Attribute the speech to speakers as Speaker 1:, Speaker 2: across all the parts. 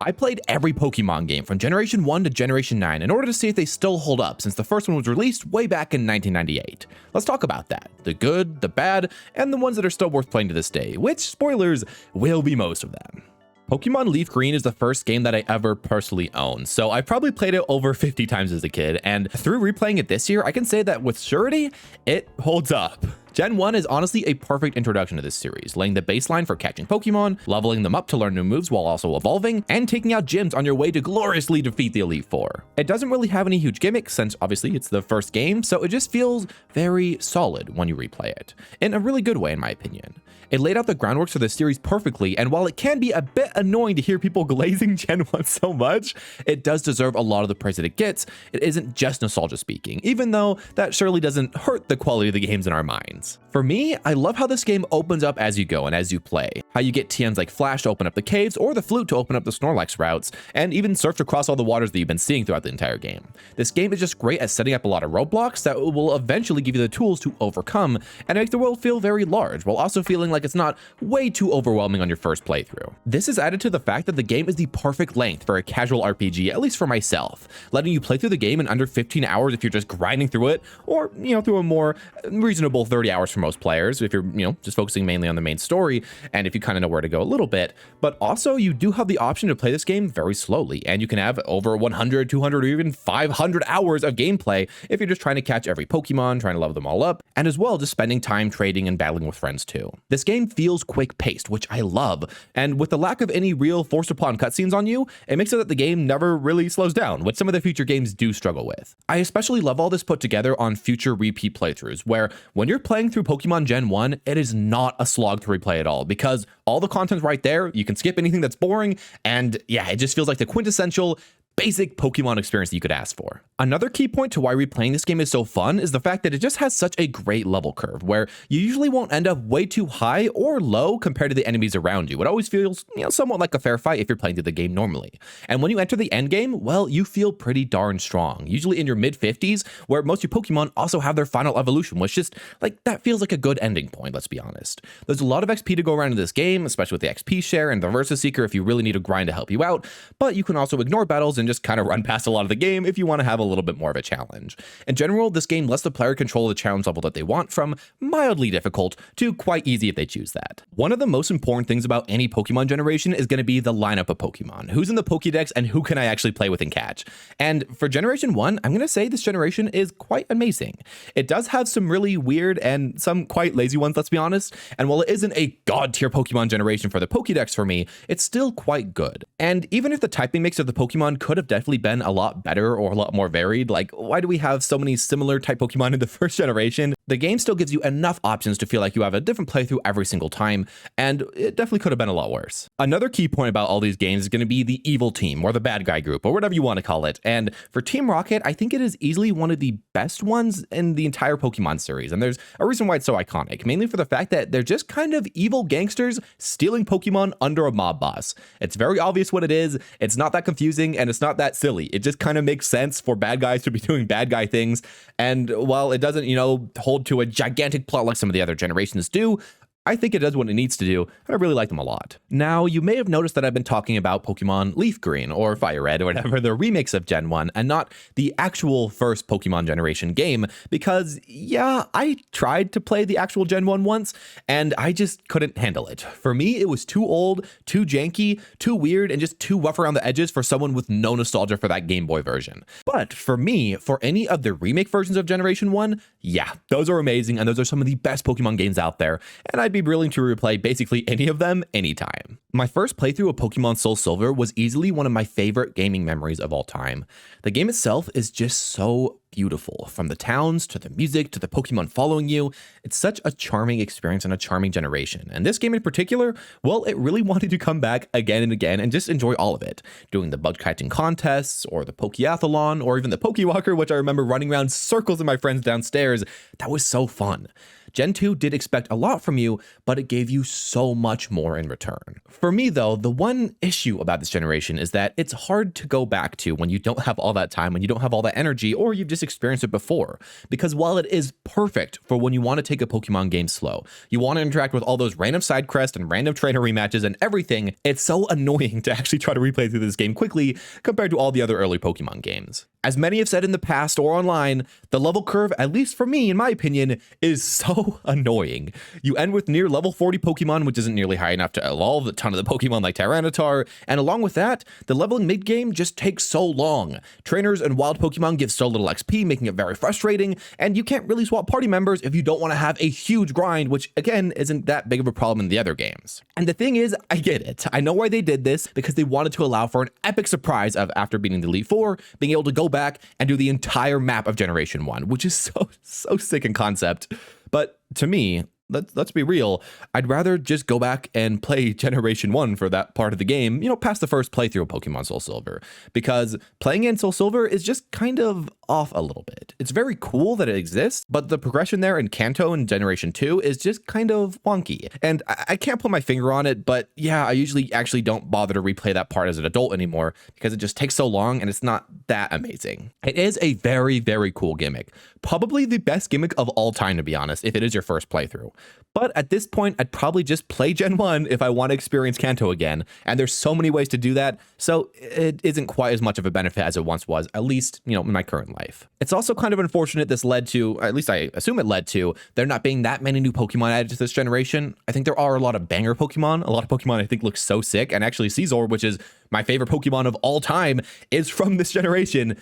Speaker 1: I played every Pokemon game from Generation 1 to Generation 9 in order to see if they still hold up since the first one was released way back in 1998. Let's talk about that. The good, the bad, and the ones that are still worth playing to this day, which, spoilers, will be most of them. Pokemon Leaf Green is the first game that I ever personally owned, so I probably played it over 50 times as a kid, and through replaying it this year, I can say that with surety, it holds up. Gen 1 is honestly a perfect introduction to this series, laying the baseline for catching Pokemon, leveling them up to learn new moves while also evolving, and taking out gyms on your way to gloriously defeat the Elite Four. It doesn't really have any huge gimmicks since obviously it's the first game, so it just feels very solid when you replay it, in a really good way in my opinion. It laid out the groundwork for this series perfectly, and while it can be a bit annoying to hear people glazing Gen 1 so much, it does deserve a lot of the praise that it gets. It isn't just nostalgia speaking, even though that surely doesn't hurt the quality of the games in our minds. For me, I love how this game opens up as you go and as you play. How you get TMs like Flash to open up the caves, or the Flute to open up the Snorlax routes, and even surf across all the waters that you've been seeing throughout the entire game. This game is just great at setting up a lot of roadblocks that will eventually give you the tools to overcome, and make the world feel very large, while also feeling like it's not way too overwhelming on your first playthrough. This is added to the fact that the game is the perfect length for a casual RPG, at least for myself, letting you play through the game in under 15 hours if you're just grinding through it, or, through a more reasonable 30 hours for most players, if you're, just focusing mainly on the main story, and if you kind of know where to go a little bit. But also, you do have the option to play this game very slowly, and you can have over 100, 200, or even 500 hours of gameplay if you're just trying to catch every Pokemon, trying to level them all up, and as well just spending time trading and battling with friends too. This game feels quick-paced, which I love, and with the lack of any real forced upon cutscenes on you, it makes it that the game never really slows down, which some of the future games do struggle with. I especially love all this put together on future repeat playthroughs, where when you're playing through Pokemon Gen 1, it is not a slog to replay at all, because all the content's right there, you can skip anything that's boring, and yeah, it just feels like the quintessential basic Pokemon experience that you could ask for. Another key point to why replaying this game is so fun is the fact that it just has such a great level curve, where you usually won't end up way too high or low compared to the enemies around you. It always feels, somewhat like a fair fight if you're playing through the game normally. And when you enter the end game, well, you feel pretty darn strong, usually in your mid-50s, where most of your Pokemon also have their final evolution, which just, that feels like a good ending point, let's be honest. There's a lot of XP to go around in this game, especially with the XP share and the Versa Seeker if you really need a grind to help you out, but you can also ignore battles and just kind of run past a lot of the game if you want to have a little bit more of a challenge. In general, this game lets the player control the challenge level that they want, from mildly difficult to quite easy if they choose that. One of the most important things about any Pokemon generation is going to be the lineup of Pokemon. Who's in the Pokédex and who can I actually play with and catch? And for Generation 1, I'm going to say this generation is quite amazing. It does have some really weird and some quite lazy ones, let's be honest, and while it isn't a god-tier Pokemon generation for the Pokédex for me, it's still quite good. And even if the typing mix of the Pokemon could have definitely been a lot better or a lot more varied, why do we have so many similar type Pokemon in the first generation? The game still gives you enough options to feel like you have a different playthrough every single time, and it definitely could have been a lot worse. Another key point about all these games is going to be the evil team, or the bad guy group, or whatever you want to call it. And for Team Rocket, I think it is easily one of the best ones in the entire Pokemon series, and there's a reason why it's so iconic, mainly for the fact that they're just kind of evil gangsters stealing Pokemon under a mob boss. It's very obvious what it is, it's not that confusing, and it's not that silly. It just kind of makes sense for bad guys to be doing bad guy things, and while it doesn't, hold to a gigantic plot like some of the other generations do, I think it does what it needs to do, and I really like them a lot. Now, you may have noticed that I've been talking about Pokemon Leaf Green, or Fire Red, or whatever, the remakes of Gen 1, and not the actual first Pokemon generation game, because, yeah, I tried to play the actual Gen 1 once, and I just couldn't handle it. For me, it was too old, too janky, too weird, and just too rough around the edges for someone with no nostalgia for that Game Boy version. But for me, for any of the remake versions of Generation 1, yeah, those are amazing, and those are some of the best Pokemon games out there, and I'd be willing to replay basically any of them anytime. My first playthrough of Pokemon Soul Silver was easily one of my favorite gaming memories of all time. The game itself is just so beautiful, from the towns to the music to the Pokemon following you. It's such a charming experience and a charming generation. And this game in particular, well, it really wanted to come back again and again and just enjoy all of it. Doing the bug catching contests, or the Pokeathlon, or even the Pokewalker, which I remember running around circles with my friends downstairs. That was so fun. Gen 2 did expect a lot from you, but it gave you so much more in return. For me though, the one issue about this generation is that it's hard to go back to when you don't have all that time, when you don't have all that energy, or you've just experienced it before. Because while it is perfect for when you want to take a Pokemon game slow, you want to interact with all those random side quests and random trainer rematches and everything, it's so annoying to actually try to replay through this game quickly compared to all the other early Pokemon games. As many have said in the past or online, the level curve, at least for me, in my opinion, is so annoying. You end with near level 40 Pokemon, which isn't nearly high enough to evolve a ton of the Pokemon like Tyranitar, and along with that, the leveling mid-game just takes so long. Trainers and wild Pokemon give so little XP, making it very frustrating, and you can't really swap party members if you don't want to have a huge grind, which again, isn't that big of a problem in the other games. And the thing is, I get it. I know why they did this, because they wanted to allow for an epic surprise of, after beating the Elite Four, being able to go back and do the entire map of Generation 1, which is so sick in concept. But to me, let's be real, I'd rather just go back and play Generation 1 for that part of the game, past the first playthrough of Pokemon Soul Silver, because playing in Soul Silver is just kind of off a little bit. It's very cool that it exists, but the progression there in Kanto and Generation 2 is just kind of wonky. And I can't put my finger on it, but yeah, I usually actually don't bother to replay that part as an adult anymore because it just takes so long and it's not that amazing. It is a very, very cool gimmick. Probably the best gimmick of all time, to be honest, if it is your first playthrough. But at this point, I'd probably just play Gen 1 if I want to experience Kanto again. And there's so many ways to do that, so it isn't quite as much of a benefit as it once was, at least, in my current life. It's also kind of unfortunate this led to, at least I assume it led to, there not being that many new Pokemon added to this generation. I think there are a lot of banger Pokemon. A lot of Pokemon I think look so sick. And actually Caesar, which is my favorite Pokemon of all time, is from this generation.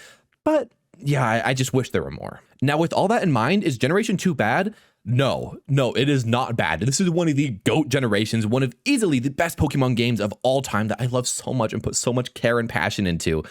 Speaker 1: But yeah, I just wish there were more. Now, with all that in mind, is Generation 2 bad? No, it is not bad. This is one of the GOAT generations, one of easily the best Pokemon games of all time that I love so much and put so much care and passion into.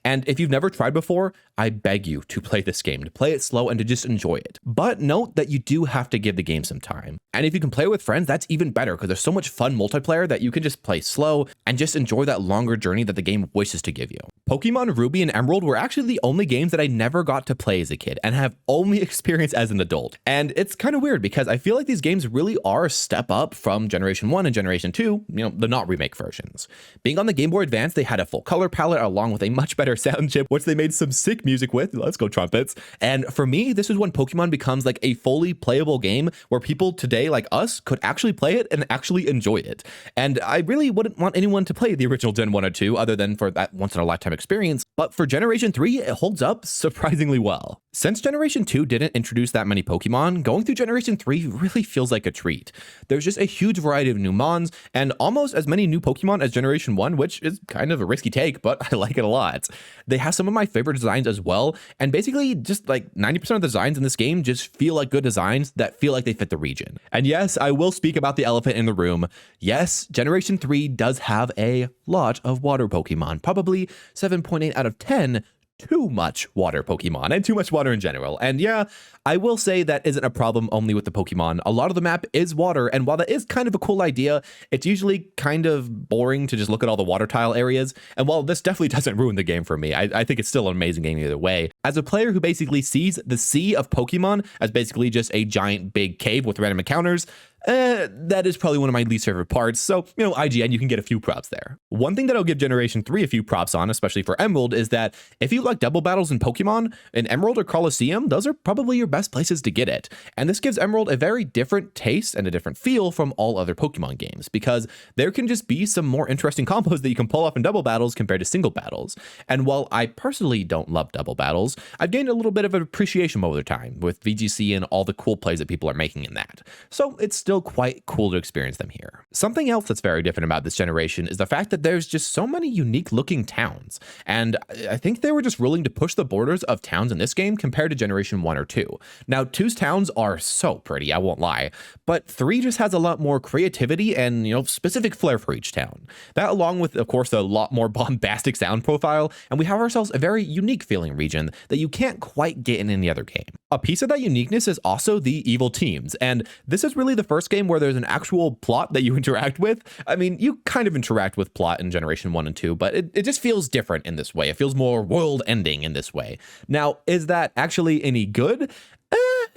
Speaker 1: And if you've never tried before, I beg you to play this game, to play it slow and to just enjoy it. But note that you do have to give the game some time. And if you can play with friends, that's even better because there's so much fun multiplayer that you can just play slow and just enjoy that longer journey that the game wishes to give you. Pokemon Ruby and Emerald were actually the only games that I never got to play as a kid and have only experienced as an adult. And it's kind of weird because I feel like these games really are a step up from Generation 1 and Generation 2, the not remake versions. Being on the Game Boy Advance, they had a full color palette along with a much better sound chip, which they made some sick music with. Let's go trumpets. And for me, this is when Pokemon becomes like a fully playable game where people today like us could actually play it and actually enjoy it. And I really wouldn't want anyone to play the original Gen 1 or 2 other than for that once in a lifetime experience. But for Generation 3, it holds up surprisingly well. Since Generation 2 didn't introduce that many Pokemon, going through Generation 3 really feels like a treat. There's just a huge variety of new Mons and almost as many new Pokemon as Generation 1, which is kind of a risky take, but I like it a lot. They have some of my favorite designs as well, and basically just like 90% of the designs in this game just feel like good designs that feel like they fit the region. And yes, I will speak about the elephant in the room. Yes, Generation 3 does have a lot of water Pokemon, probably 7.8 out of 10 too much water Pokemon and too much water in general. And yeah, I will say that isn't a problem only with the Pokemon. A lot of the map is water, and while that is kind of a cool idea, it's usually kind of boring to just look at all the water tile areas. And while this definitely doesn't ruin the game for me, I think it's still an amazing game either way. As a player who basically sees the sea of Pokemon as basically just a giant big cave with random encounters, that is probably one of my least favorite parts. So, IGN, you can get a few props there. One thing that I'll give Generation 3 a few props on, especially for Emerald, is that if you like double battles in Pokemon, in Emerald or Colosseum, those are probably your best places to get it. And this gives Emerald a very different taste and a different feel from all other Pokemon games, because there can just be some more interesting combos that you can pull off in double battles compared to single battles. And while I personally don't love double battles, I've gained a little bit of an appreciation over time with VGC and all the cool plays that people are making in that. So it's still quite cool to experience them here. Something else that's very different about this generation is the fact that there's just so many unique looking towns. And I think they were just willing to push the borders of towns in this game compared to Generation 1 or 2. Now, 2's towns are so pretty, I won't lie, but 3 just has a lot more creativity and, specific flair for each town. That along with, of course, a lot more bombastic sound profile, and we have ourselves a very unique feeling region that you can't quite get in any other game. A piece of that uniqueness is also the evil teams, and this is really the first game where there's an actual plot that you interact with. I mean, you kind of interact with plot in Generation 1 and 2, but it just feels different in this way. It feels more world ending in this way. Now, is that actually any good?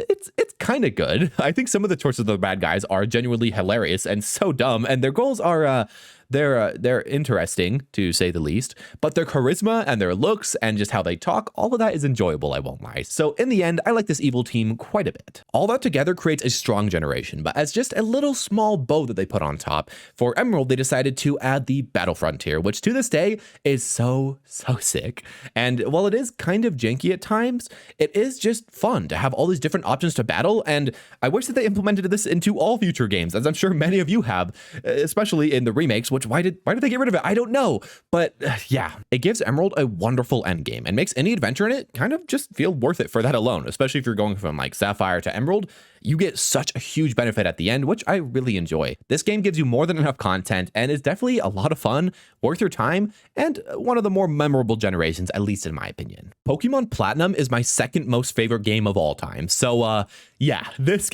Speaker 1: it's kind of good. I think some of the choices of the bad guys are genuinely hilarious and so dumb, and their goals are they're interesting to say the least, but their charisma and their looks and just how they talk, all of that is enjoyable, I won't lie. So in the end, I like this evil team quite a bit. All that together creates a strong generation, but as just a little small bow that they put on top, for Emerald, they decided to add the Battle Frontier, which to this day is so sick. And while it is kind of janky at times, it is just fun to have all these different options to battle, and I wish that they implemented this into all future games, as I'm sure many of you have, especially in the remakes, which why did they get rid of it? I don't know. But yeah, it gives Emerald a wonderful endgame and makes any adventure in it kind of just feel worth it for that alone, especially if you're going from like Sapphire to Emerald. You get such a huge benefit at the end, which I really enjoy. This game gives you more than enough content and is definitely a lot of fun, worth your time, and one of the more memorable generations, at least in my opinion. Pokemon Platinum is my second most favorite game of all time. So yeah, this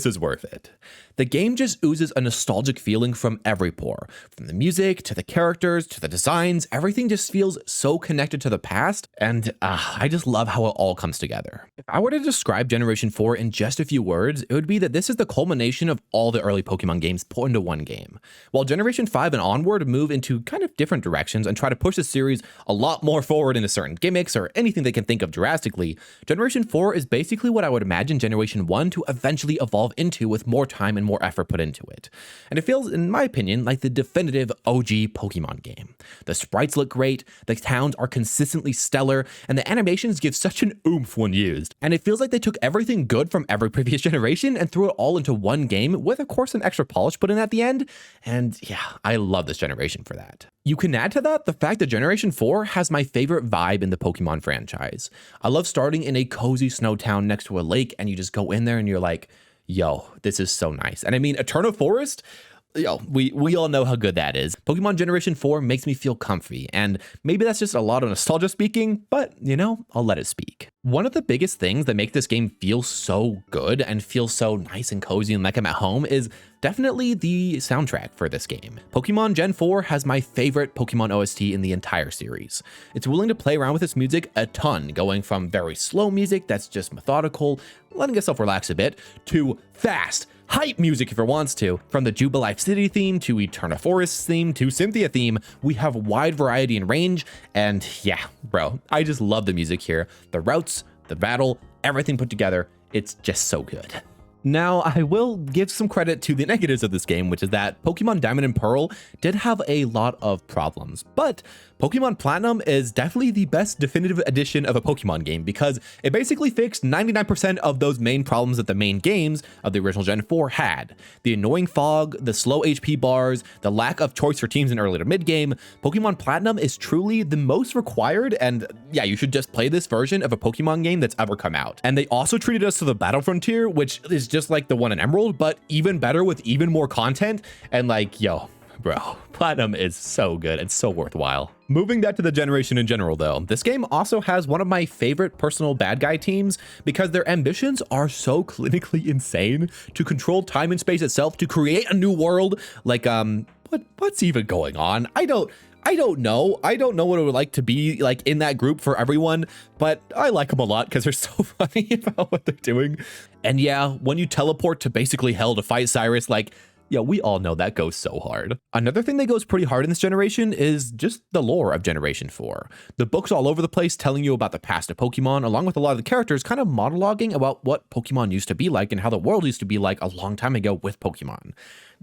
Speaker 1: is worth it. The game just oozes a nostalgic feeling from every pore. From the music, to the characters, to the designs, everything just feels so connected to the past, and I just love how it all comes together. If I were to describe Generation 4 in just a few words, it would be that this is the culmination of all the early Pokemon games put into one game. While Generation 5 and onward move into kind of different directions and try to push the series a lot more forward into certain gimmicks or anything they can think of drastically, Generation 4 is basically what I would imagine Generation 1 to eventually evolve into with more time and more effort put into it. And it feels, in my opinion, like the definitive OG Pokemon game. The sprites look great, the towns are consistently stellar, and the animations give such an oomph when used. And it feels like they took everything good from every previous generation and threw it all into one game with, of course, an extra polish put in at the end. And yeah, I love this generation for that. You can add to that the fact that Generation 4 has my favorite vibe in the Pokemon franchise. I love starting in a cozy snow town next to a lake, and you just go in there and you're like, yo, this is so nice. And I mean, Eternal Forest, yo, we all know how good that is. Pokemon Generation 4 makes me feel comfy, and maybe that's just a lot of nostalgia speaking, but you know, I'll let it speak. One of the biggest things that make this game feel so good and feel so nice and cozy and like I'm at home is definitely the soundtrack for this game. Pokemon Gen 4 has my favorite Pokemon OST in the entire series. It's willing to play around with its music a ton, going from very slow music that's just methodical, letting itself relax a bit, to fast, hype music if it wants to. From the Jubilife City theme to Eterna Forest theme to Cynthia theme, we have wide variety and range, and yeah, bro, I just love the music here. The routes, the battle, everything put together, it's just so good. Now, I will give some credit to the negatives of this game, which is that Pokemon Diamond and Pearl did have a lot of problems, but Pokemon Platinum is definitely the best definitive edition of a Pokemon game because it basically fixed 99% of those main problems that the main games of the original Gen 4 had. The annoying fog, the slow HP bars, the lack of choice for teams in early to mid game. Pokemon Platinum is truly the most required, and yeah, you should just play this version of a Pokemon game that's ever come out. And they also treated us to the Battle Frontier, which is just like the one in Emerald, but even better with even more content. And like, yo, bro, Platinum is so good and so worthwhile. Moving back to the generation in general though, this game also has one of my favorite personal bad guy teams because their ambitions are so clinically insane to control time and space itself, to create a new world. Like, what's even going on? I don't know. I don't know what it would like to be like in that group for everyone, but I like them a lot because they're so funny about what they're doing. And yeah, when you teleport to basically hell to fight Cyrus, like, yeah, we all know that goes so hard. Another thing that goes pretty hard in this generation is just the lore of Generation 4. The books all over the place telling you about the past of Pokemon, along with a lot of the characters kind of monologuing about what Pokemon used to be like and how the world used to be like a long time ago with Pokemon.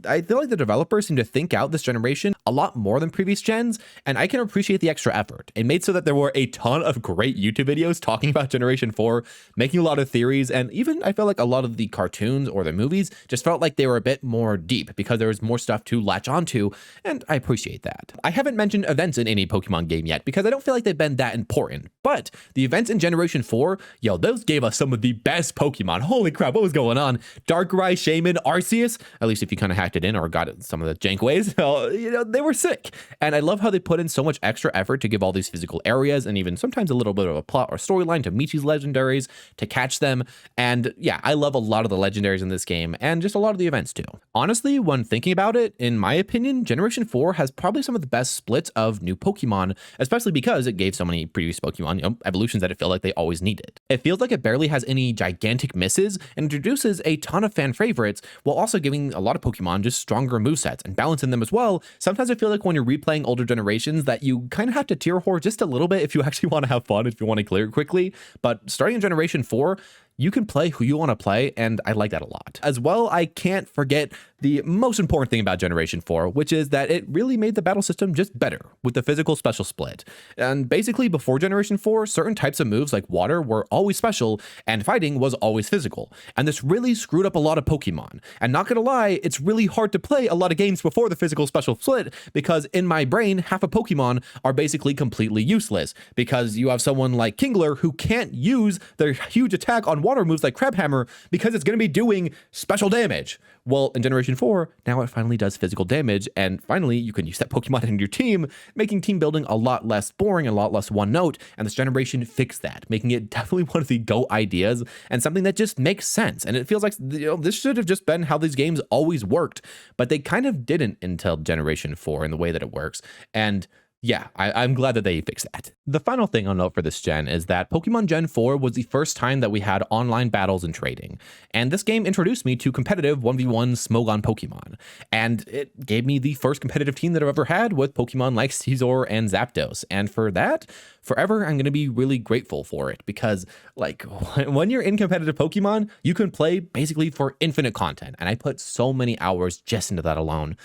Speaker 1: I feel like the developers seem to think out this generation a lot more than previous gens, and I can appreciate the extra effort. It made so that there were a ton of great YouTube videos talking about Generation 4, making a lot of theories, and even I felt like a lot of the cartoons or the movies just felt like they were a bit more deep because there was more stuff to latch onto, and I appreciate that. I haven't mentioned events in any Pokemon game yet because I don't feel like they've been that important, but the events in Generation 4, yo, those gave us some of the best Pokemon. Holy crap, what was going on? Darkrai, Shaman, Arceus, at least if you kind of acted in or got it some of the jank ways, they were sick. And I love how they put in so much extra effort to give all these physical areas and even sometimes a little bit of a plot or storyline to meet these legendaries, to catch them. And yeah, I love a lot of the legendaries in this game and just a lot of the events too. Honestly, when thinking about it, in my opinion, Generation 4 has probably some of the best splits of new Pokemon, especially because it gave so many previous Pokemon evolutions that it felt like they always needed. It feels like it barely has any gigantic misses and introduces a ton of fan favorites while also giving a lot of Pokemon just stronger movesets and balancing them as well. Sometimes I feel like when you're replaying older generations that you kind of have to tier whore just a little bit if you actually want to have fun, if you want to clear it quickly. But starting in Generation 4, you can play who you want to play, and I like that a lot. As well, I can't forget the most important thing about Generation 4, which is that it really made the battle system just better with the physical special split. And basically, before Generation 4, certain types of moves like water were always special, and fighting was always physical. And this really screwed up a lot of Pokemon. And not gonna lie, it's really hard to play a lot of games before the physical special split, because in my brain, half of Pokemon are basically completely useless, because you have someone like Kingler who can't use their huge attack on water moves like Crabhammer because it's going to be doing special damage. Well, in Generation 4, now it finally does physical damage, and finally you can use that Pokemon in your team, making team building a lot less boring, a lot less one note, and this generation fixed that, making it definitely one of the GOAT ideas and something that just makes sense. And it feels like this should have just been how these games always worked, but they kind of didn't until Generation 4 in the way that it works. And yeah, I'm glad that they fixed that. The final thing I'll note for this gen is that Pokemon Gen 4 was the first time that we had online battles and trading. And this game introduced me to competitive 1v1 Smogon Pokemon. And it gave me the first competitive team that I've ever had with Pokemon like Scizor and Zapdos. And for that, forever, I'm going to be really grateful for it, because like when you're in competitive Pokemon, you can play basically for infinite content. And I put so many hours just into that alone.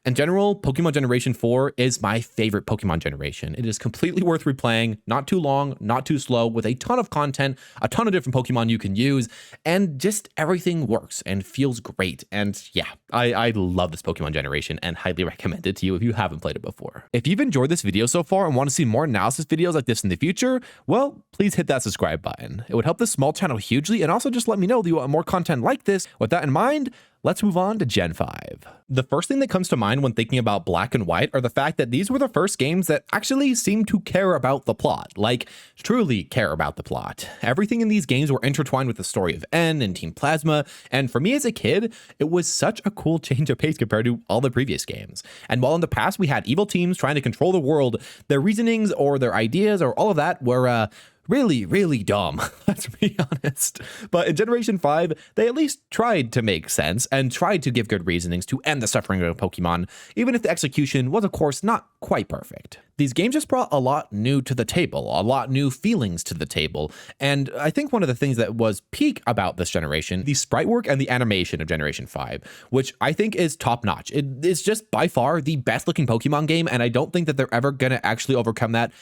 Speaker 1: In general, Pokemon Generation 4 is my favorite Pokemon generation. It is completely worth replaying, not too long, not too slow, with a ton of content, a ton of different Pokemon you can use, and just everything works and feels great. And yeah, I love this Pokemon generation and highly recommend it to you if you haven't played it before. If you've enjoyed this video so far and want to see more analysis videos like this in the future, well, please hit that subscribe button. It would help this small channel hugely, and also just let me know that you want more content like this. With that in mind, let's move on to Gen 5. The first thing that comes to mind when thinking about Black and White are the fact that these were the first games that actually seemed to care about the plot, like truly care about the plot. Everything in these games were intertwined with the story of N and Team Plasma, and for me as a kid, it was such a cool change of pace compared to all the previous games. And while in the past we had evil teams trying to control the world, their reasonings or their ideas or all of that were really, really dumb, let's be honest. But in Generation 5, they at least tried to make sense and tried to give good reasonings to end the suffering of Pokemon, even if the execution was, of course, not quite perfect. These games just brought a lot new to the table, a lot new feelings to the table. And I think one of the things that was peak about this generation, the sprite work and the animation of Generation 5, which I think is top notch. It is just by far the best looking Pokemon game, and I don't think that they're ever going to actually overcome that.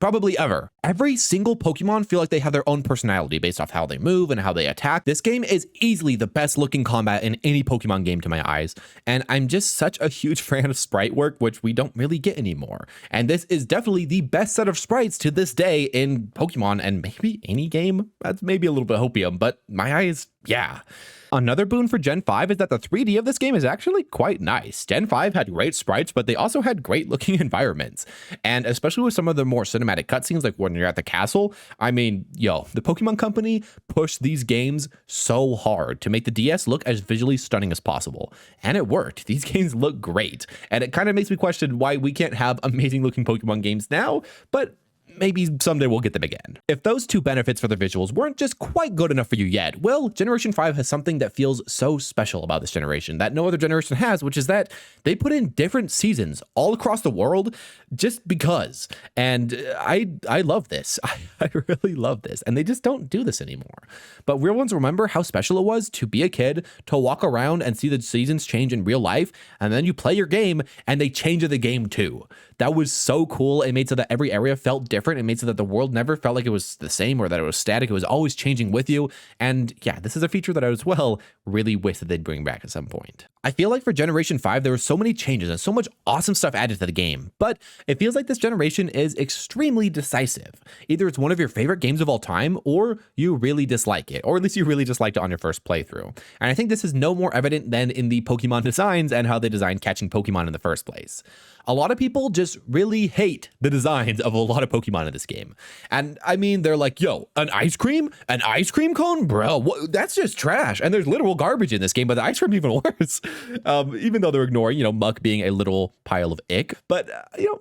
Speaker 1: Probably ever. Every single Pokemon feel like they have their own personality based off how they move and how they attack. This game is easily the best looking combat in any Pokemon game to my eyes. And I'm just such a huge fan of sprite work, which we don't really get anymore. And this is definitely the best set of sprites to this day in Pokemon, and maybe any game. That's maybe a little bit hopium, but my eyes, yeah. Another boon for Gen 5 is that the 3D of this game is actually quite nice. Gen 5 had great sprites, but they also had great looking environments. And especially with some of the more cinematic cutscenes, like when you're at the castle, I mean, the Pokemon Company pushed these games so hard to make the DS look as visually stunning as possible. And it worked. These games look great. And it kind of makes me question why we can't have amazing looking Pokemon games now, but maybe someday we'll get them again. If those two benefits for the visuals weren't just quite good enough for you yet, well, Generation 5 has something that feels so special about this generation that no other generation has, which is that they put in different seasons all across the world just because. And I love this. I really love this. And they just don't do this anymore. But real ones remember how special it was to be a kid, to walk around and see the seasons change in real life, and then you play your game and they change the game too. That was so cool. It made so that every area felt different different. It made so that the world never felt like it was the same or that it was static. It was always changing with you. And yeah, this is a feature that I as well really wish that they'd bring back at some point. I feel like for Generation 5, there were so many changes and so much awesome stuff added to the game, but it feels like this generation is extremely decisive. Either it's one of your favorite games of all time, or you really dislike it, or at least you really disliked it on your first playthrough. And I think this is no more evident than in the Pokemon designs and how they designed catching Pokemon in the first place. A lot of people just really hate the designs of a lot of Pokemon in this game. And I mean, they're like, yo, an ice cream cone? Bro, that's just trash. And there's literal garbage in this game, but the ice cream even worse. Even though they're ignoring, Muck being a little pile of ick. But,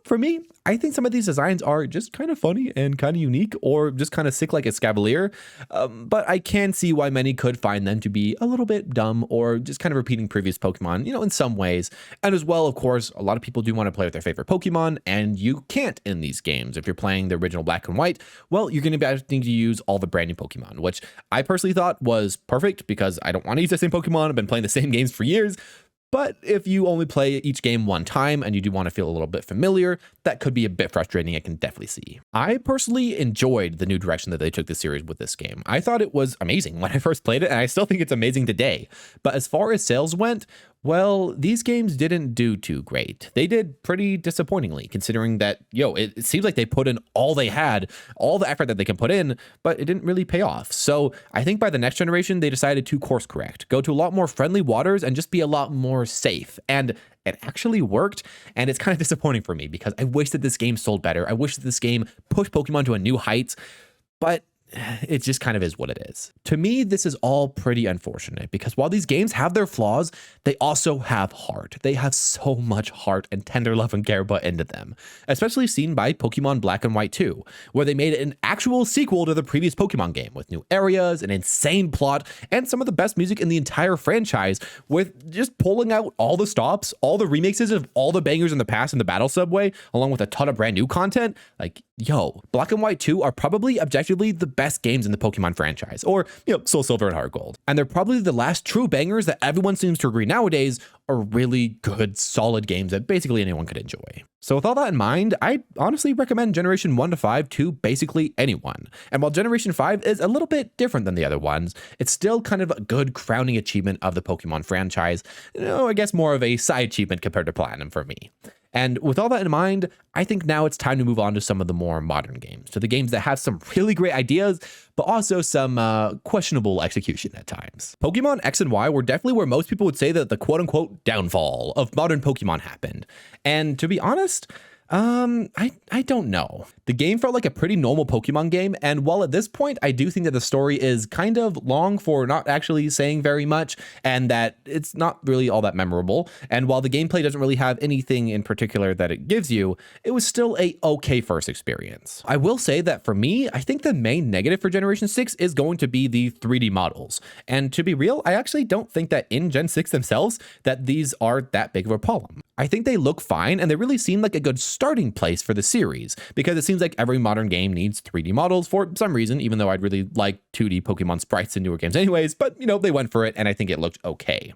Speaker 1: for me, I think some of these designs are just kind of funny and kind of unique, or just kind of sick like a Scavalier. But I can see why many could find them to be a little bit dumb or just kind of repeating previous Pokemon, in some ways. And as well, of course, a lot of people do want to play with their favorite Pokemon, and you can't in these games. If you're playing the original Black and White, well, you're going to be having to use all the brand new Pokemon, which I personally thought was perfect because I don't want to use the same Pokemon. I've been playing the same games for years. But if you only play each game one time and you do want to feel a little bit familiar, that could be a bit frustrating. I can definitely see. I personally enjoyed the new direction that they took the series with this game. I thought it was amazing when I first played it, and I still think it's amazing today. But as far as sales went, well, these games didn't do too great. They did pretty disappointingly, considering that, it seems like they put in all they had, all the effort that they can put in, but it didn't really pay off. So I think by the next generation, they decided to course correct, go to a lot more friendly waters and just be a lot more safe. And it actually worked, and it's kind of disappointing for me because I wish that this game sold better. I wish that this game pushed Pokemon to a new heights, but it just kind of is what it is. To me, this is all pretty unfortunate because while these games have their flaws, they also have heart. They have so much heart and tender love and care put into them, especially seen by Pokemon Black and White 2, where they made an actual sequel to the previous Pokemon game with new areas, an insane plot, and some of the best music in the entire franchise, with just pulling out all the stops, all the remixes of all the bangers in the past in the Battle Subway, along with a ton of brand new content. Like, Black and White 2 are probably objectively the best games in the Pokemon franchise, or, Soul Silver and Heart Gold. And they're probably the last true bangers that everyone seems to agree nowadays are really good, solid games that basically anyone could enjoy. So with all that in mind, I honestly recommend Generation 1 to 5 to basically anyone. And while Generation 5 is a little bit different than the other ones, it's still kind of a good crowning achievement of the Pokemon franchise. I guess more of a side achievement compared to Platinum for me. And with all that in mind, I think now it's time to move on to some of the more modern games, to the games that have some really great ideas, but also some questionable execution at times. Pokemon X and Y were definitely where most people would say that the quote-unquote downfall of modern Pokemon happened. And to be honest, I don't know. The game felt like a pretty normal Pokemon game, and while at this point I do think that the story is kind of long for not actually saying very much, and that it's not really all that memorable, and while the gameplay doesn't really have anything in particular that it gives you, it was still a okay first experience. I will say that for me, I think the main negative for Generation 6 is going to be the 3D models. And to be real, I actually don't think that in Gen 6 themselves that these are that big of a problem. I think they look fine, and they really seem like a good starting place for the series, because it seems like every modern game needs 3D models for some reason, even though I'd really like 2D Pokemon sprites in newer games anyways, but they went for it, and I think it looked okay.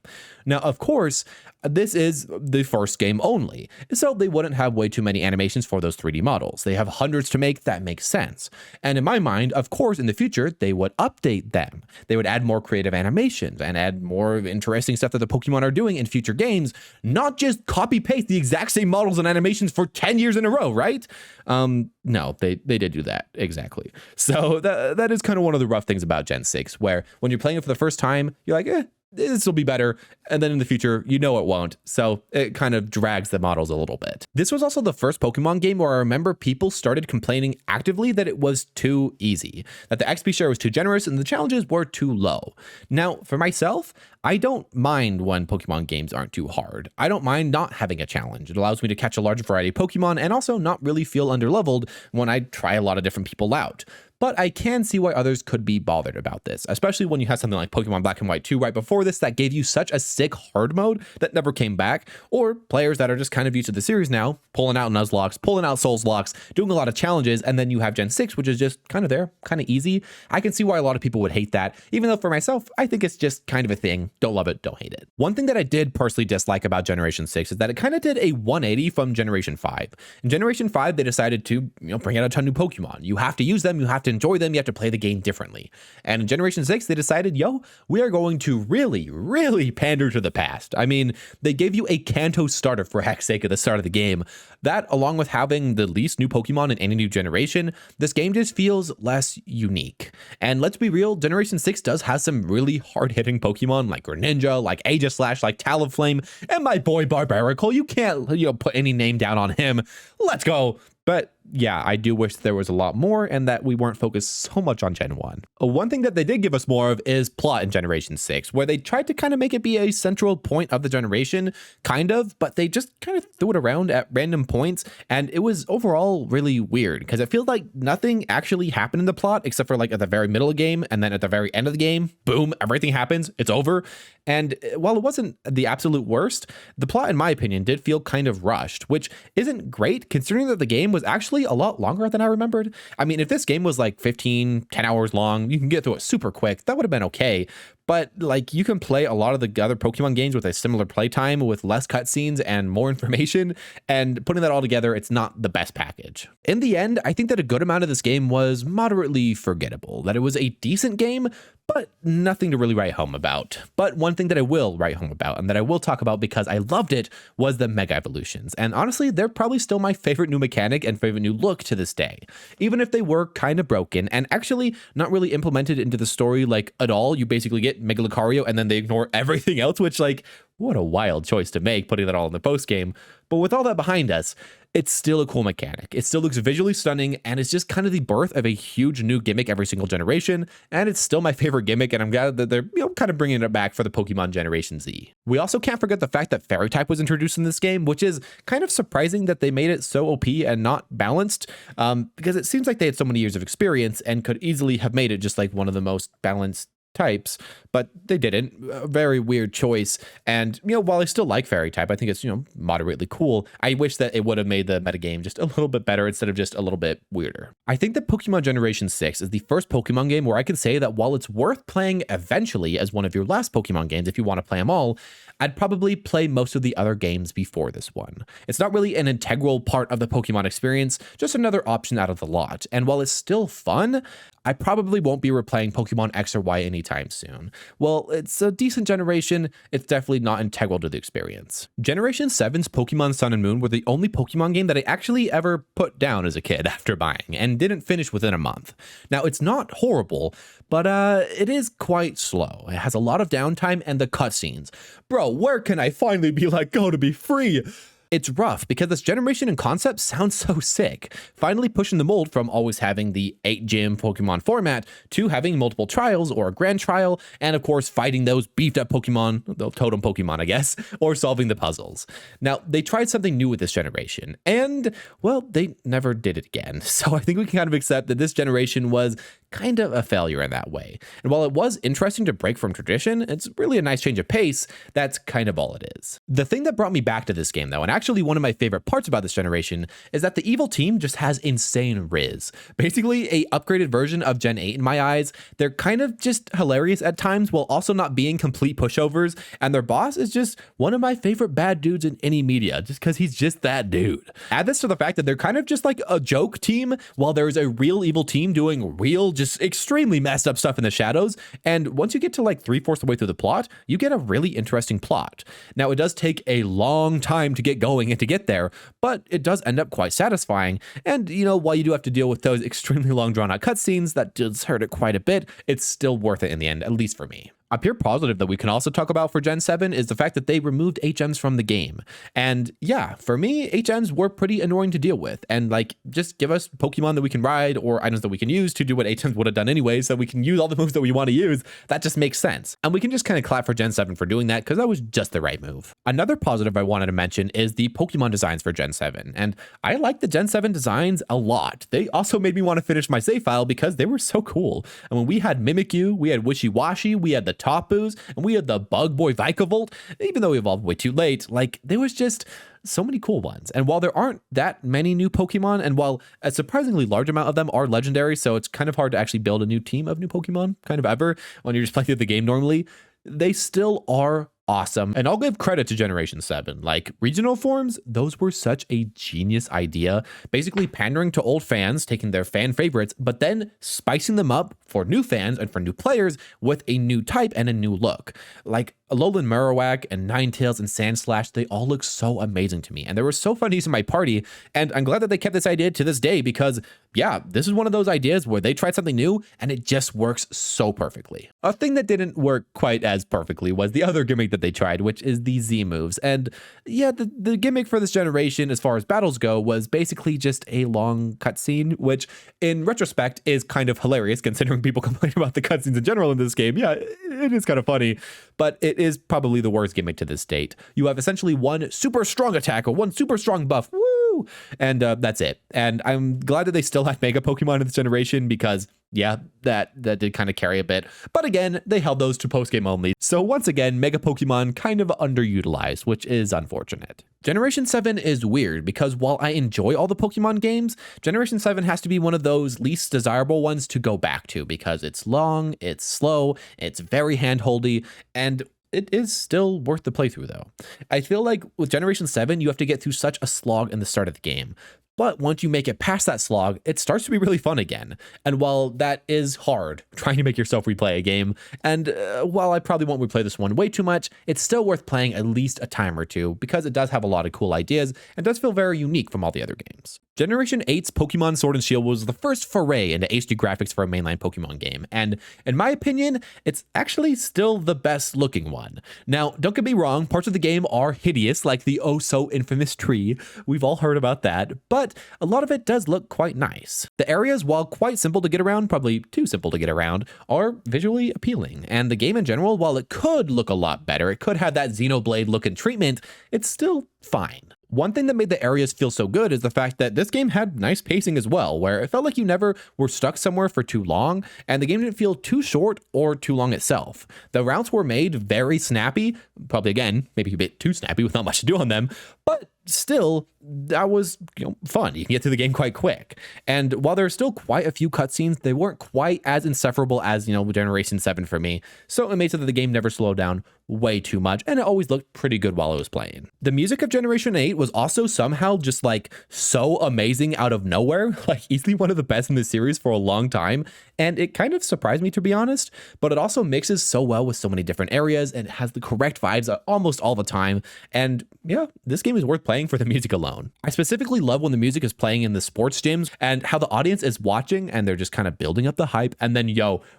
Speaker 1: Now, of course, this is the first game only, so they wouldn't have way too many animations for those 3D models. They have hundreds to make. That makes sense. And in my mind, of course, in the future, they would update them. They would add more creative animations and add more interesting stuff that the Pokemon are doing in future games, not just copy-paste the exact same models and animations for 10 years in a row, right? No, they did do that, exactly. So that is kind of one of the rough things about Gen 6, where when you're playing it for the first time, you're like, this will be better. And then in the future, it won't. So it kind of drags the models a little bit. This was also the first Pokemon game where I remember people started complaining actively that it was too easy, that the XP share was too generous and the challenges were too low. Now, for myself, I don't mind when Pokemon games aren't too hard. I don't mind not having a challenge. It allows me to catch a large variety of Pokemon and also not really feel underleveled when I try a lot of different people out. But I can see why others could be bothered about this, especially when you have something like Pokemon Black and White 2 right before this that gave you such a sick hard mode that never came back, or players that are just kind of used to the series now, pulling out Nuzlocke, pulling out Soulslocke, doing a lot of challenges, and then you have Gen 6, which is just kind of there, kind of easy. I can see why a lot of people would hate that, even though for myself, I think it's just kind of a thing. don't love it, don't hate it. One thing that I did personally dislike about Generation 6 is that it kind of did a 180 from Generation 5. In Generation 5, they decided to, bring out a ton of new Pokemon. You have to use them, you have to enjoy them, you have to play the game differently. And in Generation 6, they decided, we are going to really, really pander to the past. I mean, they gave you a Kanto starter for heck's sake at the start of the game. That, along with having the least new Pokemon in any new generation, this game just feels less unique. And let's be real, Generation 6 does have some really hard-hitting Pokemon like Greninja, like Aegislash, like Talonflame, and my boy Barbaracle. You can't, put any name down on him. Let's go. But yeah, I do wish there was a lot more and that we weren't focused so much on Gen 1. One thing that they did give us more of is plot in Generation 6, where they tried to kind of make it be a central point of the generation, but they just kind of threw it around at random points, and it was overall really weird, because it feels like nothing actually happened in the plot, except for like at the very middle of the game, and then at the very end of the game, boom, everything happens, it's over. And while it wasn't the absolute worst, the plot, in my opinion, did feel kind of rushed, which isn't great, considering that the game was actually a lot longer than I remembered. I mean, if this game was like 10 hours long, you can get through it super quick. That would have been okay. But like, you can play a lot of the other Pokemon games with a similar playtime with less cutscenes and more information, and putting that all together, it's not the best package. In the end, I think that a good amount of this game was moderately forgettable, that it was a decent game, but nothing to really write home about. But one thing that I will write home about, and that I will talk about because I loved it, was the Mega Evolutions. And honestly, they're probably still my favorite new mechanic and favorite new look to this day. Even if they were kind of broken and actually not really implemented into the story like at all. You basically get Mega Lucario and then they ignore everything else, which, like, what a wild choice to make, putting that all in the post game. But with all that behind us, it's still a cool mechanic. It still looks visually stunning, and it's just kind of the birth of a huge new gimmick every single generation, and it's still my favorite gimmick, and I'm glad that they're kind of bringing it back for the Pokemon Generation Z. We also can't forget the fact that Fairy type was introduced in this game, which is kind of surprising that they made it so OP and not balanced, because it seems like they had so many years of experience and could easily have made it just like one of the most balanced types, but they didn't. A very weird choice. And while I still like Fairy type, I think it's moderately cool. I wish that it would have made the metagame just a little bit better instead of just a little bit weirder. I think that Pokemon Generation 6 is the first Pokemon game where I can say that while it's worth playing eventually as one of your last Pokemon games, if you want to play them all, I'd probably play most of the other games before this one. It's not really an integral part of the Pokemon experience, just another option out of the lot. And while it's still fun, I probably won't be replaying Pokemon X or Y anytime soon. Well, it's a decent generation, it's definitely not integral to the experience. Generation 7's Pokemon Sun and Moon were the only Pokemon game that I actually ever put down as a kid after buying, and didn't finish within a month. Now, it's not horrible, but it is quite slow. It has a lot of downtime and the cutscenes. Bro, where can I finally be let go to be free? It's rough because this generation and concept sounds so sick, finally pushing the mold from always having the 8-gym Pokemon format to having multiple trials or a grand trial, and of course fighting those beefed up Pokemon, the totem Pokemon I guess, or solving the puzzles. Now, they tried something new with this generation, and well, they never did it again. So I think we can kind of accept that this generation was kind of a failure in that way. And while it was interesting to break from tradition, it's really a nice change of pace. That's kind of all it is. The thing that brought me back to this game though, and actually one of my favorite parts about this generation, is that the evil team just has insane Riz. Basically a upgraded version of Gen 8 in my eyes. They're kind of just hilarious at times while also not being complete pushovers, and their boss is just one of my favorite bad dudes in any media, just because he's just that dude. Add this to the fact that they're kind of just like a joke team, while there's a real evil team doing real, just extremely messed up stuff in the shadows, and once you get to like 3/4 the way through the plot, you get a really interesting plot. Now, it does take a long time to get going and to get there, but it does end up quite satisfying, and while you do have to deal with those extremely long drawn out cutscenes that does hurt it quite a bit, it's still worth it in the end, at least for me. A pure positive that we can also talk about for Gen 7 is the fact that they removed HMs from the game. And yeah, for me, HMs were pretty annoying to deal with. And like, just give us Pokemon that we can ride or items that we can use to do what HMs would have done anyway, so we can use all the moves that we want to use. That just makes sense. And we can just kind of clap for Gen 7 for doing that, because that was just the right move. Another positive I wanted to mention is the Pokemon designs for Gen 7. And I like the Gen 7 designs a lot. They also made me want to finish my save file because they were so cool. I mean, we had Mimikyu, we had Wishiwashi, we had the Tapus, and we had the Bug Boy Vikavolt. Even though we evolved way too late, like, there was just so many cool ones. And while there aren't that many new Pokemon, and while a surprisingly large amount of them are legendary, so it's kind of hard to actually build a new team of new Pokemon kind of ever when you're just playing through the game normally, they still are awesome. And I'll give credit to Generation 7. Like, regional forms, those were such a genius idea. Basically pandering to old fans, taking their fan favorites, but then spicing them up for new fans and for new players with a new type and a new look. Like, Alolan Marowak and Ninetales and Sandslash, they all look so amazing to me. And they were so fun to use in my party. And I'm glad that they kept this idea to this day because, yeah, this is one of those ideas where they tried something new and it just works so perfectly. A thing that didn't work quite as perfectly was the other gimmick that they tried, which is the Z moves. And yeah, the gimmick for this generation, as far as battles go, was basically just a long cutscene, which in retrospect is kind of hilarious considering people complain about the cutscenes in general in this game. Yeah, it is kind of funny, but it is probably the worst gimmick to this date. You have essentially one super strong attack or one super strong buff. Woo! And that's it. And I'm glad that they still have Mega Pokemon in this generation because, yeah, that did kind of carry a bit. But again, they held those to post-game only. So once again, Mega Pokemon kind of underutilized, which is unfortunate. Generation 7 is weird because while I enjoy all the Pokemon games, Generation 7 has to be one of those least desirable ones to go back to because it's long, it's slow, it's very hand-holdy, and it is still worth the playthrough though. I feel like with Generation 7, you have to get through such a slog in the start of the game. But once you make it past that slog, it starts to be really fun again. And while that is hard, trying to make yourself replay a game, and while I probably won't replay this one way too much, it's still worth playing at least a time or two because it does have a lot of cool ideas and does feel very unique from all the other games. Generation 8's Pokemon Sword and Shield was the first foray into HD graphics for a mainline Pokemon game, and in my opinion, it's actually still the best looking one. Now, don't get me wrong, parts of the game are hideous, like the oh-so-infamous tree. We've all heard about that, but a lot of it does look quite nice. The areas, while quite simple to get around, probably too simple to get around, are visually appealing, and the game in general, while it could look a lot better, it could have that Xenoblade look and treatment, it's still fine. One thing that made the areas feel so good is the fact that this game had nice pacing as well, where it felt like you never were stuck somewhere for too long, and the game didn't feel too short or too long itself. The routes were made very snappy, probably again, maybe a bit too snappy with not much to do on them, but still, that was fun. You can get through the game quite quick. And while there are still quite a few cutscenes, they weren't quite as insufferable as, Generation 7 for me. So it made so that the game never slowed down way too much, and it always looked pretty good while it was playing. The music of Generation 8 was also somehow just like so amazing out of nowhere, like easily one of the best in the series for a long time. And it kind of surprised me, to be honest, but it also mixes so well with so many different areas and has the correct vibes almost all the time. And yeah, this game is worth playing for the music alone. I specifically love when the music is playing in the sports gyms and how the audience is watching and they're just kind of building up the hype. And then,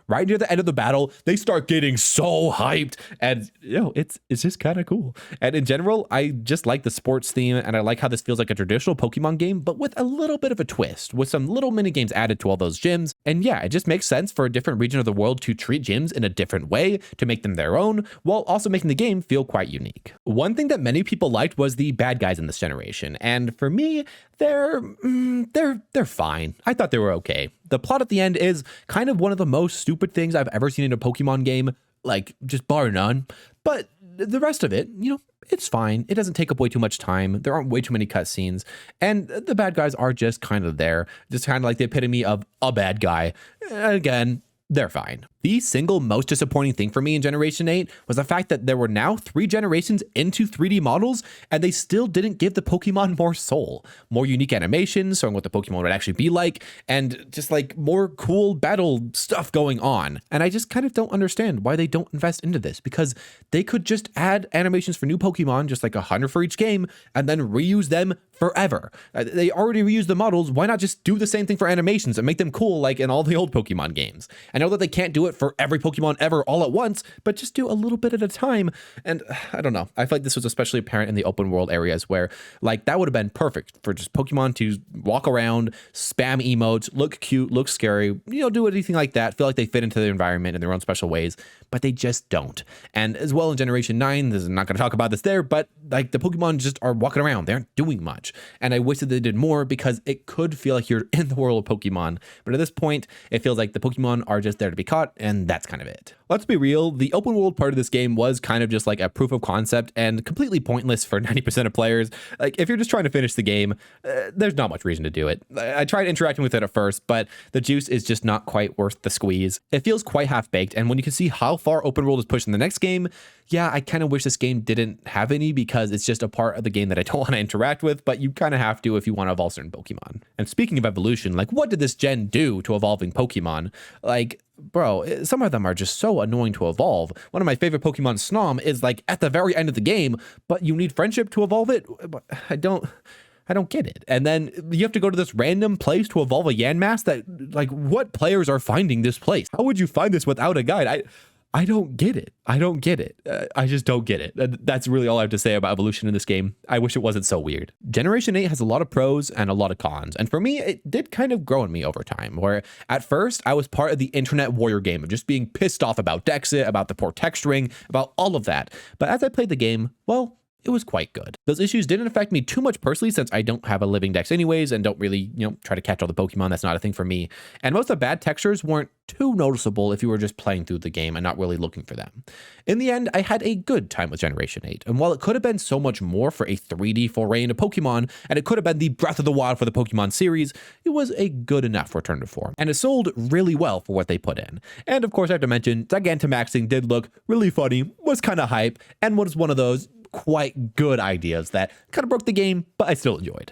Speaker 1: right near the end of the battle, they start getting so hyped. And, it's just kind of cool. And in general, I just like the sports theme and I like how this feels like a traditional Pokemon game, but with a little bit of a twist, with some little mini games added to all those gyms. And yeah, it just makes sense for a different region of the world to treat gyms in a different way, to make them their own, while also making the game feel quite unique. One thing that many people liked was the bad guys in this generation, and for me, they're fine. I thought they were okay. The plot at the end is kind of one of the most stupid things I've ever seen in a Pokemon game, like just bar none, but the rest of it, it's fine. It doesn't take up way too much time. There aren't way too many cutscenes. And the bad guys are just kind of there. Just kind of like the epitome of a bad guy. Again, they're fine. The single most disappointing thing for me in Generation 8 was the fact that there were now 3 generations into 3D models, and they still didn't give the Pokemon more soul, more unique animations, showing what the Pokemon would actually be like, and just like more cool battle stuff going on. And I just kind of don't understand why they don't invest into this, because they could just add animations for new Pokemon, just like 100 for each game, and then reuse them forever. They already reused the models. Why not just do the same thing for animations and make them cool like in all the old Pokemon games? I know that they can't do it for every Pokemon ever all at once, but just do a little bit at a time. And I don't know. I feel like this was especially apparent in the open world areas where like that would have been perfect for just Pokemon to walk around, spam emotes, look cute, look scary, do anything like that. Feel like they fit into the environment in their own special ways, but they just don't. And as well in Generation 9, this is not going to talk about this there, but like the Pokemon just are walking around. They aren't doing much. much, and I wish that they did more because it could feel like you're in the world of Pokemon. But at this point, it feels like the Pokemon are just there to be caught, and that's kind of it. Let's be real, the open world part of this game was kind of just like a proof of concept and completely pointless for 90% of players. Like, if you're just trying to finish the game, there's not much reason to do it. I tried interacting with it at first, but the juice is just not quite worth the squeeze. It feels quite half-baked, and when you can see how far open world is pushed in the next game, yeah, I kind of wish this game didn't have any because it's just a part of the game that I don't want to interact with, but you kind of have to if you want to evolve certain Pokemon. And speaking of evolution, like, what did this gen do to evolving Pokemon? Like, bro, some of them are just so annoying to evolve. One of my favorite Pokemon, Snom, is like at the very end of the game, but you need friendship to evolve it? I don't get it. And then you have to go to this random place to evolve a Yanmass that, like, what players are finding this place? How would you find this without a guide? I don't get it. I don't get it. I just don't get it. That's really all I have to say about evolution in this game. I wish it wasn't so weird. Generation 8 has a lot of pros and a lot of cons. And for me, it did kind of grow on me over time, where at first I was part of the internet warrior game of just being pissed off about Dexit, about the poor texturing, about all of that. But as I played the game, well, it was quite good. Those issues didn't affect me too much personally since I don't have a living dex anyways and don't really, try to catch all the Pokemon. That's not a thing for me. And most of the bad textures weren't too noticeable if you were just playing through the game and not really looking for them. In the end, I had a good time with Generation 8. And while it could have been so much more for a 3D foray into Pokemon, and it could have been the Breath of the Wild for the Pokemon series, it was a good enough return to form. And it sold really well for what they put in. And of course, I have to mention, Gigantamaxing did look really funny, was kind of hype, and was one of those quite good ideas that kind of broke the game, but I still enjoyed.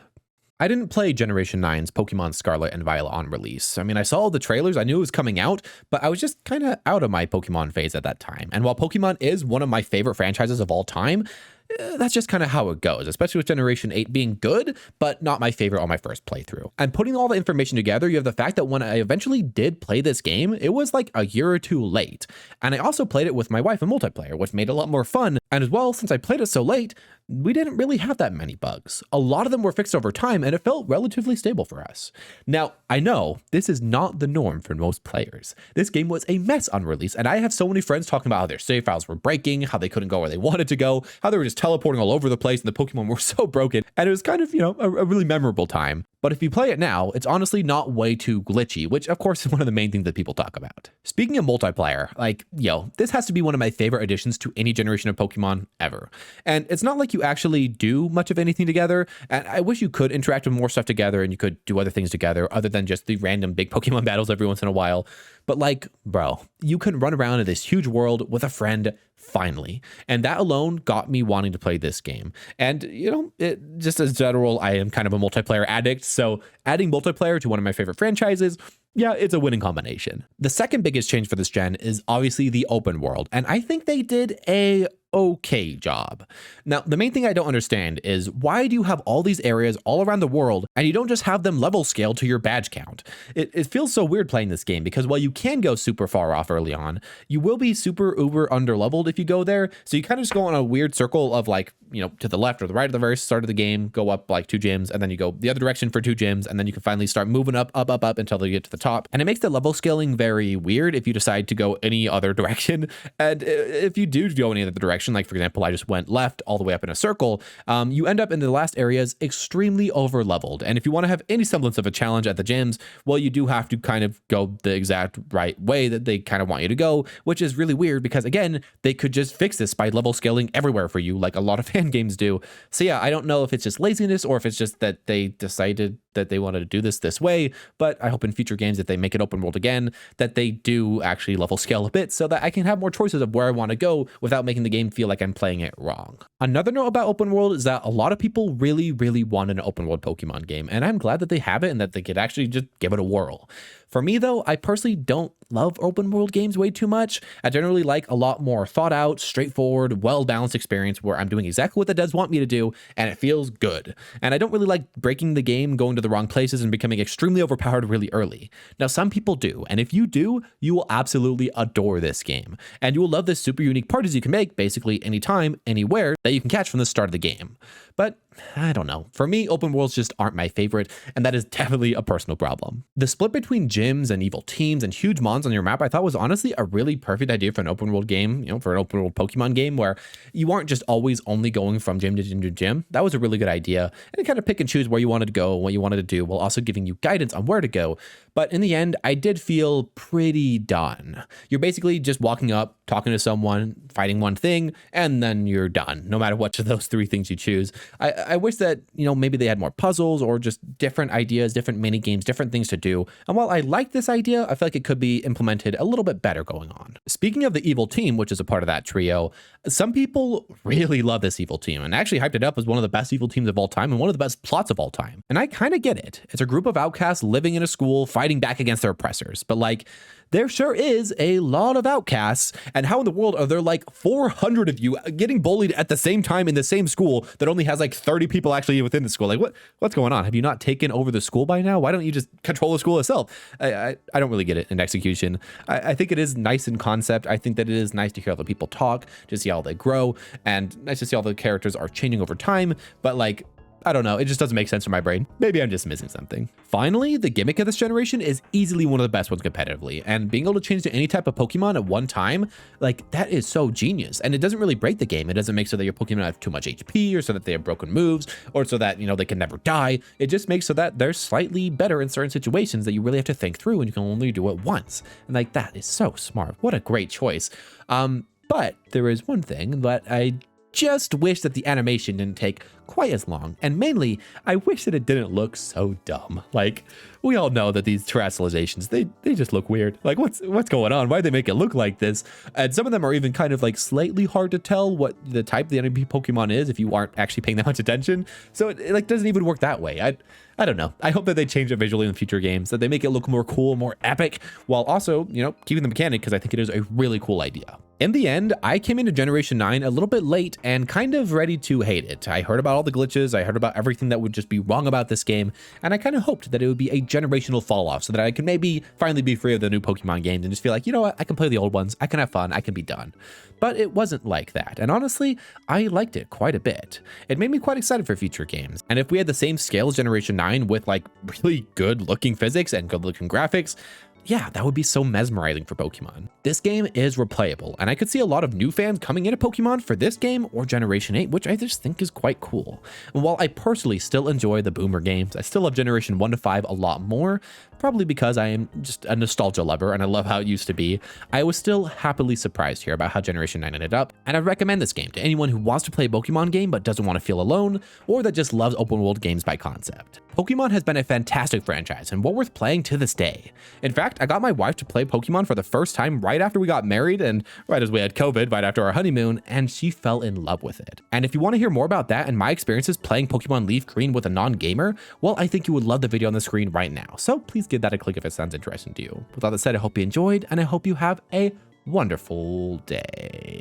Speaker 1: I didn't play Generation 9's Pokemon Scarlet and Violet on release. I mean, I saw all the trailers, I knew it was coming out, but I was just kind of out of my Pokemon phase at that time. And while Pokemon is one of my favorite franchises of all time, that's just kind of how it goes, especially with Generation 8 being good, but not my favorite on my first playthrough. And putting all the information together, you have the fact that when I eventually did play this game, it was like a year or two late. And I also played it with my wife in multiplayer, which made it a lot more fun. And as well, since I played it so late, we didn't really have that many bugs. A lot of them were fixed over time, and it felt relatively stable for us. Now, I know this is not the norm for most players. This game was a mess on release, and I have so many friends talking about how their save files were breaking, how they couldn't go where they wanted to go, how they were just teleporting all over the place, and the Pokemon were so broken, and it was kind of, a really memorable time. But if you play it now, it's honestly not way too glitchy, which of course is one of the main things that people talk about. Speaking of multiplayer, this has to be one of my favorite additions to any generation of Pokemon ever. And it's not like you actually do much of anything together, and I wish you could interact with more stuff together and you could do other things together other than just the random big Pokemon battles every once in a while. But bro, you can run around in this huge world with a friend finally. And that alone got me wanting to play this game. And, just as general, I am kind of a multiplayer addict. So adding multiplayer to one of my favorite franchises, yeah, it's a winning combination. The second biggest change for this gen is obviously the open world. And I think they did a okay job. Now, the main thing I don't understand is why do you have all these areas all around the world and you don't just have them level scaled to your badge count? It feels so weird playing this game because while you can go super far off early on, you will be super uber underleveled if you go there. So you kind of just go on a weird circle of to the left or the right at the very start of the game, go up 2 gyms, and then you go the other direction for 2 gyms, and then you can finally start moving up until you get to the top. And it makes the level scaling very weird if you decide to go any other direction. And if you do go any other direction, like for example, I just went left all the way up in a circle, you end up in the last areas extremely over leveled. And if you want to have any semblance of a challenge at the gyms, well, you do have to kind of go the exact right way that they kind of want you to go, which is really weird because again, they could just fix this by level scaling everywhere for you like a lot of fan games do. So yeah, I don't know if it's just laziness or if it's just that they decided that they wanted to do this way, but I hope in future games, if they make it open world again, that they do actually level scale a bit so that I can have more choices of where I want to go without making the game feel like I'm playing it wrong. Another note about open world is that a lot of people really, really want an open world Pokemon game, and I'm glad that they have it and that they could actually just give it a whirl. For me though, I personally don't love open world games way too much. I generally like a lot more thought out, straightforward, well-balanced experience where I'm doing exactly what the devs want me to do and it feels good. And I don't really like breaking the game, going to the wrong places and becoming extremely overpowered really early. Now, some people do, and if you do, you will absolutely adore this game. And you will love the super unique parties you can make basically anytime, anywhere that you can catch from the start of the game. But I don't know. For me, open worlds just aren't my favorite, and that is definitely a personal problem. The split between gyms and evil teams and huge mons on your map I thought was honestly a really perfect idea for an open world game, for an open world Pokemon game where you aren't just always only going from gym to gym to gym. That was a really good idea, and kind of pick and choose where you wanted to go and what you wanted to do while also giving you guidance on where to go. But in the end, I did feel pretty done. You're basically just walking up, talking to someone, fighting one thing, and then you're done, no matter which of those three things you choose. I wish that, maybe they had more puzzles or just different ideas, different mini games, different things to do. And while I like this idea, I feel like it could be implemented a little bit better going on. Speaking of the evil team, which is a part of that trio, some people really love this evil team and actually hyped it up as one of the best evil teams of all time and one of the best plots of all time. And I kind of get it. It's a group of outcasts living in a school, fighting back against their oppressors. But there sure is a lot of outcasts, and how in the world are there 400 of you getting bullied at the same time in the same school that only has 30 people actually within the school? What's going on? Have you not taken over the school by now? Why don't you just control the school itself? I don't really get it in execution. I think it is nice in concept. I think that it is nice to hear how the people talk, to see how they grow, and nice to see how the characters are changing over time, but I don't know, it just doesn't make sense for my brain. Maybe I'm just missing something. Finally, the gimmick of this generation is easily one of the best ones competitively, and being able to change to any type of Pokemon at one time, that is so genius. And it doesn't really break the game. It doesn't make so that your Pokemon have too much HP, or so that they have broken moves, or so that, they can never die. It just makes so that they're slightly better in certain situations that you really have to think through, and you can only do it once. And that is so smart. What a great choice. But there is one thing that I just wish that the animation didn't take quite as long, and mainly I wish that it didn't look so dumb. We all know that these terrestrializations, they just look weird. What's going on? Why'd they make it look like this? And some of them are even kind of slightly hard to tell what the type of the enemy Pokemon is if you aren't actually paying that much attention. So it doesn't even work that way. I don't know. I hope that they change it visually in future games, that they make it look more cool, more epic, while also, keeping the mechanic, because I think it is a really cool idea. In the end, I came into Generation 9 a little bit late and kind of ready to hate it. I heard about all the glitches, I heard about everything that would just be wrong about this game, and I kind of hoped that it would be a generational fall off so that I could maybe finally be free of the new Pokemon games and just feel like, you know what, I can play the old ones, I can have fun, I can be done. But it wasn't like that, and honestly, I liked it quite a bit. It made me quite excited for future games, and if we had the same scale as Generation 9 with really good looking physics and good looking graphics, yeah, that would be so mesmerizing for Pokemon. This game is replayable, and I could see a lot of new fans coming into Pokemon for this game or Generation 8, which I just think is quite cool. And while I personally still enjoy the Boomer games, I still love Generation 1 to 5 a lot more, probably because I am just a nostalgia lover and I love how it used to be. I was still happily surprised here about how Generation 9 ended up, and I recommend this game to anyone who wants to play a Pokemon game but doesn't want to feel alone, or that just loves open world games by concept. Pokemon has been a fantastic franchise and one worth playing to this day. In fact, I got my wife to play Pokemon for the first time right after we got married and right as we had COVID, right after our honeymoon, and she fell in love with it. And if you want to hear more about that and my experiences playing Pokemon Leaf Green with a non-gamer, well, I think you would love the video on the screen right now. So please give that a click if it sounds interesting to you. With all that said, I hope you enjoyed, and I hope you have a wonderful day.